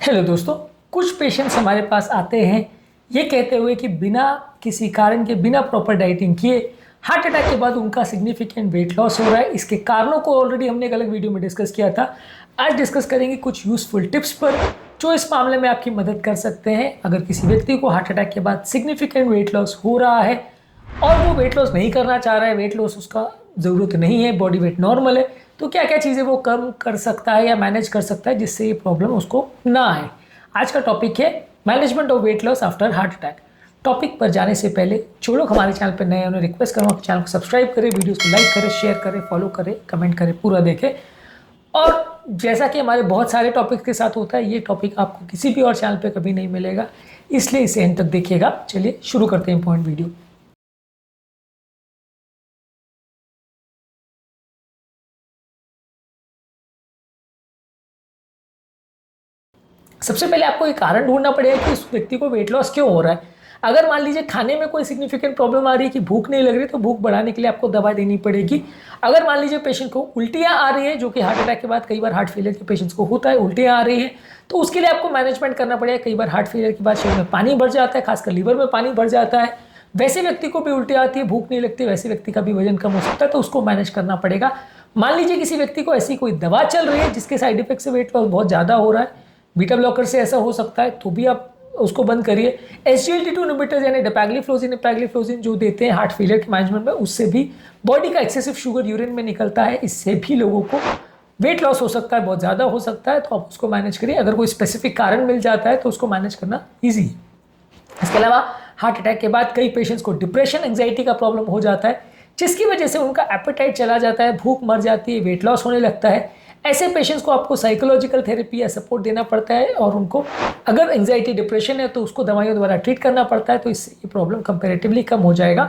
Hello दोस्तों, कुछ patients हमारे पास आते हैं ये कहते हुए कि बिना किसी कारण के, बिना प्रॉपर डाइटिंग किए हार्ट अटैक के बाद उनका सिग्निफिकेंट वेट लॉस हो रहा है। इसके कारणों को ऑलरेडी हमने एक अलग वीडियो में डिस्कस किया था। आज डिस्कस करेंगे कुछ यूजफुल टिप्स पर जो इस मामले में आपकी मदद कर सकते हैं। अगर किसी व्यक्ति को हार्ट अटैक के बाद सिग्निफिकेंट वेट लॉस हो रहा है और वो वेट लॉस नहीं करना चाह रहा है, वेट लॉस उसका ज़रूरत नहीं है, बॉडी वेट नॉर्मल है, तो क्या क्या चीज़ें वो कम कर सकता है या मैनेज कर सकता है जिससे ये प्रॉब्लम उसको ना आए। आज का टॉपिक है management of weight loss after heart attack. Topic पर जाने से पहले जो लोग हमारे चैनल पर नए हैं उन्हें रिक्वेस्ट करूँगा कि चैनल को सब्सक्राइब करें, वीडियोस को लाइक करें, शेयर करें, फॉलो करें, कमेंट करें, पूरा देखें। और जैसा कि हमारे बहुत सारे टॉपिक के साथ होता है, ये टॉपिक आपको किसी भी और चैनल पर कभी नहीं मिलेगा, इसलिए इसे एंड तक देखिएगा। चलिए शुरू करते हैं इंपॉर्टेंट वीडियो। सबसे पहले आपको एक कारण ढूंढना पड़ेगा कि उस व्यक्ति को वेट लॉस क्यों हो रहा है। अगर मान लीजिए खाने में कोई सिग्निफिकेंट प्रॉब्लम आ रही है कि भूख नहीं लग रही, तो भूख बढ़ाने के लिए आपको दवा देनी पड़ेगी। अगर मान लीजिए पेशेंट को उल्टियाँ आ रही है, जो कि हार्ट अटैक के बाद कई बार हार्ट फेलियर के पेशेंट्स को होता है, उल्टियाँ आ रही है, तो उसके लिए आपको मैनेजमेंट करना पड़ेगा। कई बार हार्ट फेलियर के बाद शरीर में पानी भर जाता है, खासकर लीवर में पानी भर जाता है। वैसे व्यक्ति को भी उल्टी आती है, भूख नहीं लगती, वैसे व्यक्ति का भी वजन कम हो सकता है, तो उसको मैनेज करना पड़ेगा। मान लीजिए किसी व्यक्ति को ऐसी कोई दवा चल रही है जिसके साइड इफेक्ट से वेट लॉस बहुत ज़्यादा हो रहा है, बीटा ब्लॉकर से ऐसा हो सकता है, तो भी आप उसको बंद करिए। SGLT2 इनहिबिटर्स यानी डेपाग्लिफ्लोजिन जो देते हैं हार्ट फेलियर के मैनेजमेंट में, उससे भी बॉडी का एक्सेसिव शुगर यूरिन में निकलता है, इससे भी लोगों को वेट लॉस हो सकता है, बहुत ज़्यादा हो सकता है, तो आप उसको मैनेज करिए। अगर कोई स्पेसिफिक कारण मिल जाता है तो उसको मैनेज करना ईजी है। इसके अलावा हार्ट अटैक के बाद कई पेशेंट्स को डिप्रेशन, एंग्जाइटी का प्रॉब्लम हो जाता है, जिसकी वजह से उनका एपेटाइट चला जाता है, भूख मर जाती है, वेट लॉस होने लगता है। ऐसे पेशेंट्स को आपको साइकोलॉजिकल थेरेपी या सपोर्ट देना पड़ता है, और उनको अगर एंग्जाइटी, डिप्रेशन है तो उसको दवाइयों द्वारा ट्रीट करना पड़ता है, तो इससे ये प्रॉब्लम कंपैरेटिवली कम हो जाएगा।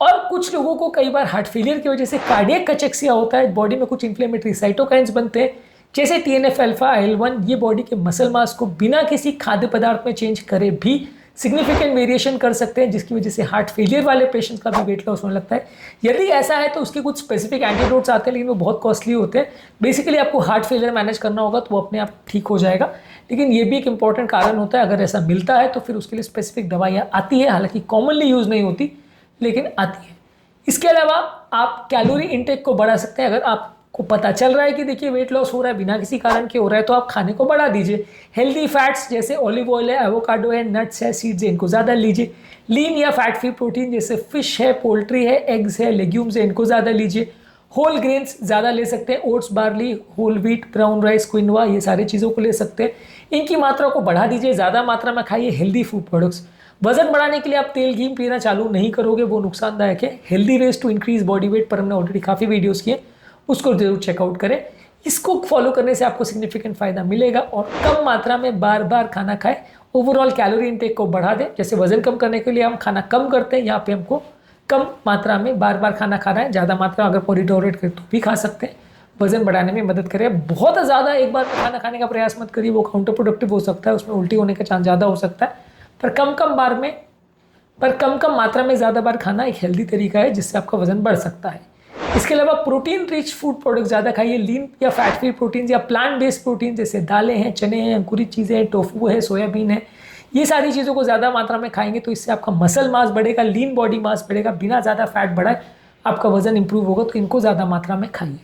और कुछ लोगों को कई बार हार्ट फेलियर की वजह से कार्डियक कचेक्सिया होता है, बॉडी में कुछ इन्फ्लेमेटरी साइटोकाइंस बनते हैं जैसे TNF अल्फा, IL-1। ये बॉडी के मसल मास को बिना किसी खाद्य पदार्थ में चेंज करे भी सिग्निफिकेंट वेरिएशन कर सकते हैं, जिसकी वजह से हार्ट फेलियर वाले पेशेंट्स का भी वेट लॉस होने लगता है। यदि ऐसा है तो उसके कुछ स्पेसिफिक एंटीडोट्स आते हैं, लेकिन वो बहुत कॉस्टली होते हैं। बेसिकली आपको हार्ट फेलियर मैनेज करना होगा तो वो अपने आप ठीक हो जाएगा, लेकिन ये भी एक इंपॉर्टेंट कारण होता है। अगर ऐसा मिलता है तो फिर उसके लिए स्पेसिफिक दवाइयाँ आती है, हालांकि कॉमनली यूज़ नहीं होती, लेकिन आती है। इसके अलावा आप कैलोरी इंटेक को बढ़ा सकते हैं। अगर आपको पता चल रहा है कि देखिए वेट लॉस हो रहा है, बिना किसी कारण के हो रहा है, तो आप खाने को बढ़ा दीजिए। हेल्दी फैट्स जैसे ऑलिव ऑयल है, एवोकाडो है, नट्स है, सीड्स है, इनको ज़्यादा लीजिए। लीन या फैट फ्री प्रोटीन जैसे फिश है, पोल्ट्री है, एग्स है, लेग्यूम्स है, इनको ज़्यादा लीजिए। होल ग्रेन्स ज़्यादा ले सकते हैं, oats, barley, whole wheat, brown rice, quinoa, ये सारी चीज़ों को ले सकते हैं। इनकी मात्रा को बढ़ा दीजिए, ज़्यादा मात्रा में खाइए हेल्दी फूड प्रोडक्ट्स। वजन बढ़ाने के लिए आप तेल घी पीना चालू नहीं करोगे, वो नुकसानदायक है। Healthy way to increase body weight पर हमने ऑलरेडी काफ़ी वीडियोस किए, उसको जरूर चेकआउट करें। इसको फॉलो करने से आपको सिग्निफिकेंट फायदा मिलेगा। और कम मात्रा में बार बार खाना खाएं, ओवरऑल कैलोरी इंटेक को बढ़ा दें। जैसे वजन कम करने के लिए हम खाना कम करते हैं, यहाँ पे हमको कम मात्रा में बार बार खाना खाना है। ज़्यादा मात्रा अगर पूरी टॉलरेट करें तो भी खा सकते हैं, वजन बढ़ाने में मदद करे। बहुत ज़्यादा एक बार में खाना खाने का प्रयास मत करिए, वो काउंटर प्रोडक्टिव हो सकता है, उसमें उल्टी होने का चांस ज़्यादा हो सकता है। पर कम कम मात्रा में ज़्यादा बार खाना एक हेल्दी तरीका है जिससे आपका वजन बढ़ सकता है। इसके अलावा प्रोटीन रिच फूड प्रोडक्ट ज़्यादा खाइए। लीन या फैट फ्री प्रोटीन या प्लांट बेस्ड प्रोटीन जैसे दालें हैं, चने हैं, अंकुरित चीज़ें हैं, टोफू है, सोयाबीन है, ये सारी चीज़ों को ज़्यादा मात्रा में खाएंगे तो इससे आपका मसल मास बढ़ेगा, लीन बॉडी मास बढ़ेगा, बिना ज़्यादा फैट बढ़ाए आपका वजन इंप्रूव होगा, तो इनको ज़्यादा मात्रा में खाइए।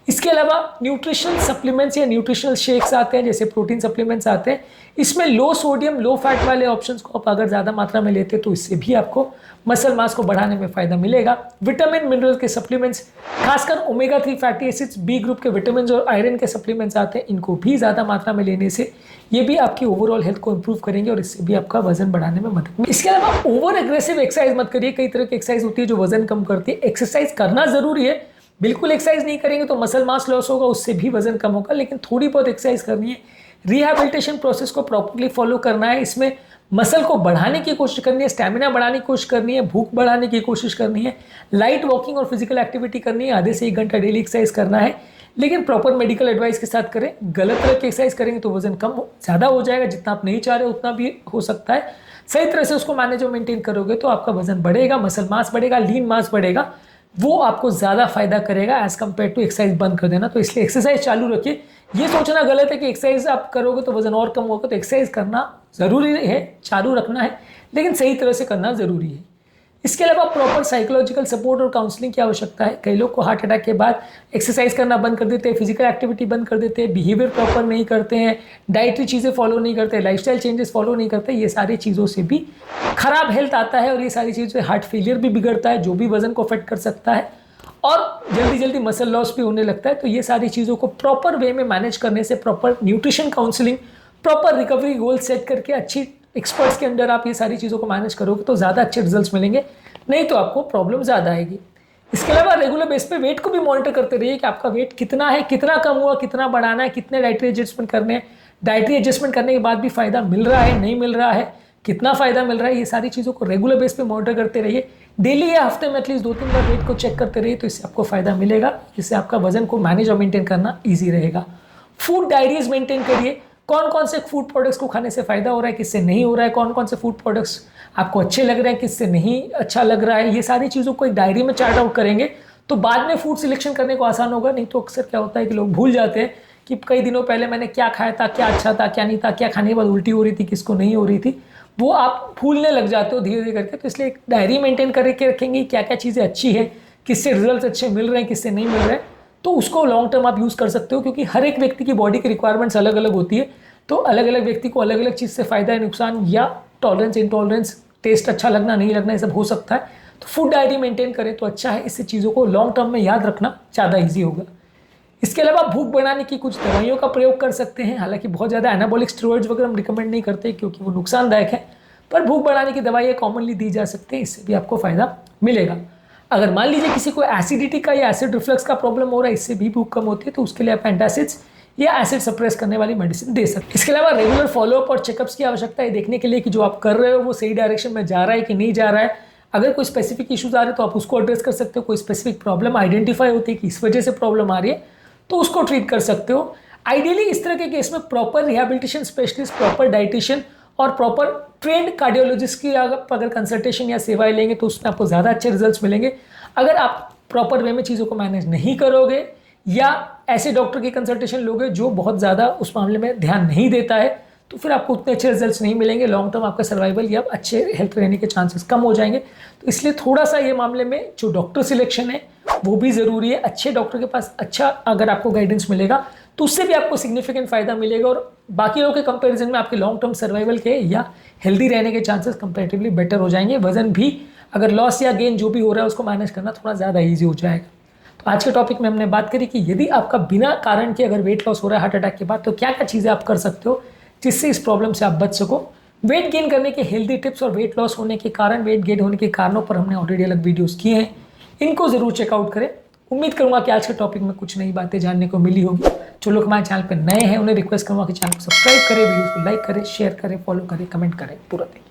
इसके अलावा न्यूट्रिशनल सप्लीमेंट्स या न्यूट्रिशनल शेक्स आते हैं, जैसे प्रोटीन सप्लीमेंट्स आते हैं, इसमें लो सोडियम, लो फैट वाले ऑप्शंस को आप अगर ज़्यादा मात्रा में लेते हैं तो इससे भी आपको मसल मास को बढ़ाने में फ़ायदा मिलेगा। विटामिन मिनरल के सप्लीमेंट्स, खासकर omega 3 fatty acids, B group के विटामिन और आयरन के सप्लीमेंट्स आते हैं, इनको भी ज़्यादा मात्रा में लेने से ये भी आपकी ओवरऑल हेल्थ को इंप्रूव करेंगे और इससे भी आपका वजन बढ़ाने में मदद मिलेगी। इसके अलावा ओवर एग्रेसिव एक्सरसाइज मत करिए। कई तरह की एक्सरसाइज होती है जो वजन कम करती है। एक्सरसाइज करना ज़रूरी है, बिल्कुल एक्सरसाइज नहीं करेंगे तो मसल मास लॉस होगा, उससे भी वजन कम होगा, लेकिन थोड़ी बहुत एक्सरसाइज करनी है। रिहैबिलिटेशन प्रोसेस को प्रॉपर्ली फॉलो करना है। इसमें मसल को बढ़ाने की कोशिश करनी है, स्टैमिना बढ़ाने की कोशिश करनी है, भूख बढ़ाने की कोशिश करनी है, लाइट वॉकिंग और फिजिकल एक्टिविटी करनी है, आधे से 1 घंटा डेली एक्सरसाइज करना है, लेकिन प्रॉपर मेडिकल एडवाइस के साथ करें। गलत तरह की एक्सरसाइज करेंगे तो वजन कम ज़्यादा हो जाएगा, जितना आप नहीं चाह रहे उतना भी हो सकता है। सही तरह से उसको मैनेज और मेंटेन करोगे तो आपका वजन बढ़ेगा, मसल मास बढ़ेगा, लीन मास बढ़ेगा। वो आपको ज़्यादा फायदा करेगा एज़ कम्पेयर टू एक्सरसाइज बंद कर देना। तो इसलिए एक्सरसाइज चालू रखिए। ये सोचना गलत है कि एक्सरसाइज आप करोगे तो वजन और कम होगा। तो एक्सरसाइज करना ज़रूरी है, चालू रखना है, लेकिन सही तरह से करना ज़रूरी है। इसके अलावा प्रॉपर साइकोलॉजिकल सपोर्ट और काउंसलिंग की आवश्यकता है। कई लोग को हार्ट अटैक के बाद एक्सरसाइज करना बंद कर देते हैं, फिजिकल एक्टिविटी बंद कर देते हैं, बिहेवियर प्रॉपर नहीं करते हैं, डाइटरी चीज़ें फॉलो नहीं करते, लाइफस्टाइल चेंजेस फॉलो नहीं करते। ये सारी चीज़ों से भी खराब हेल्थ आता है और ये सारी चीज़ों से हार्ट फेलियर भी बिगड़ता है, जो भी वजन को अफेक्ट कर सकता है, और जल्दी जल्दी मसल लॉस भी होने लगता है। तो ये सारी चीज़ों को प्रॉपर वे में मैनेज करने से, proper nutrition counselling, proper recovery goal set करके अच्छी एक्सपर्ट्स के अंडर आप ये सारी चीज़ों को मैनेज करोगे तो ज़्यादा अच्छे रिजल्ट्स मिलेंगे, नहीं तो आपको प्रॉब्लम ज़्यादा आएगी। इसके अलावा रेगुलर बेस पे वेट को भी मॉनिटर करते रहिए कि आपका वेट कितना है, कितना कम हुआ, कितना बढ़ाना है, कितने डाइटरी एडजस्टमेंट करने हैं, डाइटरी एडजस्टमेंट करने के बाद भी फ़ायदा मिल रहा है, नहीं मिल रहा है, कितना फ़ायदा मिल रहा है, ये सारी चीज़ों को रेगुलर बेस पे मॉनिटर करते रहिए। डेली या हफ्ते में एटलीस्ट 2-3 बार वेट को चेक करते रहिए, तो इससे आपको फ़ायदा मिलेगा, इससे आपका वजन को मैनेज और मेंटेन करना ईजी रहेगा। फूड डायरीज मेंटेन करिए, कौन कौन से फूड प्रोडक्ट्स को खाने से फ़ायदा हो रहा है, किससे नहीं हो रहा है, कौन कौन से फूड प्रोडक्ट्स आपको अच्छे लग रहे हैं, किससे नहीं अच्छा लग रहा है, ये सारी चीज़ों को एक डायरी में चार्ट आउट करेंगे तो बाद में फूड सिलेक्शन करने को आसान होगा। नहीं तो अक्सर क्या होता है कि लोग भूल जाते हैं कि कई दिनों पहले मैंने क्या खाया था, क्या अच्छा था, क्या नहीं था, क्या खाने के बाद उल्टी हो रही थी, किसको नहीं हो रही थी, वो आप भूलने लग जाते हो धीरे धीरे करके। तो इसलिए एक डायरी मेंटेन करके रखेंगे क्या क्या चीज़ें अच्छी है, किससे रिजल्ट अच्छे मिल रहे हैं, किससे नहीं मिल रहे हैं, तो उसको लॉन्ग टर्म आप यूज़ कर सकते हो। क्योंकि हर एक व्यक्ति की बॉडी की रिक्वायरमेंट्स अलग अलग होती है, तो अलग अलग व्यक्ति को अलग अलग चीज़ से फ़ायदा है, नुकसान या टॉलरेंस, इंटॉलरेंस, टेस्ट अच्छा लगना नहीं लगना, ये सब हो सकता है। तो फूड डायरी मेंटेन करें तो अच्छा है, इससे चीज़ों को लॉन्ग टर्म में याद रखना ज़्यादा ईजी होगा। इसके अलावा भूख बढ़ाने की कुछ दवाइयों का प्रयोग कर सकते हैं। हालांकि बहुत ज़्यादा एनाबॉलिक स्टेरॉइड्स वगैरह हम रिकमेंड नहीं करते क्योंकि वो नुकसानदायक है, पर भूख बढ़ाने की दवाइयाँ कॉमनली दी जा सकती हैं, इससे भी आपको फ़ायदा मिलेगा। अगर मान लीजिए किसी को एसिडिटी का या एसिड रिफ्लक्स का प्रॉब्लम हो रहा है, इससे भी भूख कम होती है, तो उसके लिए आप एंटासिड्स या एसिड सप्रेस करने वाली मेडिसिन दे सकते हैं। इसके अलावा रेगुलर फॉलोअप और चेकअप्स की आवश्यकता है, देखने के लिए कि जो आप कर रहे हो वो सही डायरेक्शन में जा रहा है कि नहीं जा रहा है। अगर कोई स्पेसिफिक इश्यूज आ रहे हैं तो आप उसको एड्रेस कर सकते हो। कोई स्पेसिफिक प्रॉब्लम आइडेंटिफाई होती है कि इस वजह से प्रॉब्लम आ रही है तो उसको ट्रीट कर सकते हो। आइडियली इस तरह के केस में proper rehabilitation specialist, proper dietitian और प्रॉपर ट्रेंड कार्डियोलॉजिस्ट की अगर कंसल्टेशन या सेवाएं लेंगे तो उसमें आपको ज़्यादा अच्छे रिजल्ट्स मिलेंगे। अगर आप प्रॉपर वे में चीज़ों को मैनेज नहीं करोगे या ऐसे डॉक्टर की कंसल्टेशन लोगे जो बहुत ज़्यादा उस मामले में ध्यान नहीं देता है, तो फिर आपको उतने अच्छे रिजल्ट्स नहीं मिलेंगे। लॉन्ग टर्म आपका सर्वाइवल या अच्छे हेल्थ रहने के चांसेस कम हो जाएंगे। तो इसलिए थोड़ा सा ये मामले में जो डॉक्टर सिलेक्शन है वो भी ज़रूरी है। अच्छे डॉक्टर के पास अच्छा अगर आपको गाइडेंस मिलेगा तो उससे भी आपको सिग्निफिकेंट फ़ायदा मिलेगा और बाकी लोगों के कंपैरिजन में आपके लॉन्ग टर्म सर्वाइवल के या हेल्दी रहने के चांसेस कंपैरेटिवली बेटर हो जाएंगे। वजन भी अगर लॉस या गेन जो भी हो रहा है उसको मैनेज करना थोड़ा ज़्यादा ईजी हो जाएगा। तो आज के टॉपिक में हमने बात करी कि यदि आपका बिना कारण के अगर वेट लॉस हो रहा है हार्ट अटैक के बाद, तो क्या क्या चीज़ें आप कर सकते हो जिससे इस प्रॉब्लम से आप बच सको। वेट गेन करने के हेल्दी टिप्स और वेट लॉस होने के कारण, वेट गेन होने के कारणों पर हमने ऑलरेडी अलग वीडियोस किए हैं, इनको ज़रूर चेकआउट करें। उम्मीद करूँगा कि आज के टॉपिक में कुछ नई बातें जानने को मिली होगी। जो लोग हमारे चैनल पर नए हैं उन्हें रिक्वेस्ट करूँगा कि चैनल को सब्सक्राइब करें, वीडियो को लाइक करें, शेयर करें, फॉलो करें, कमेंट करें, पूरा दिन।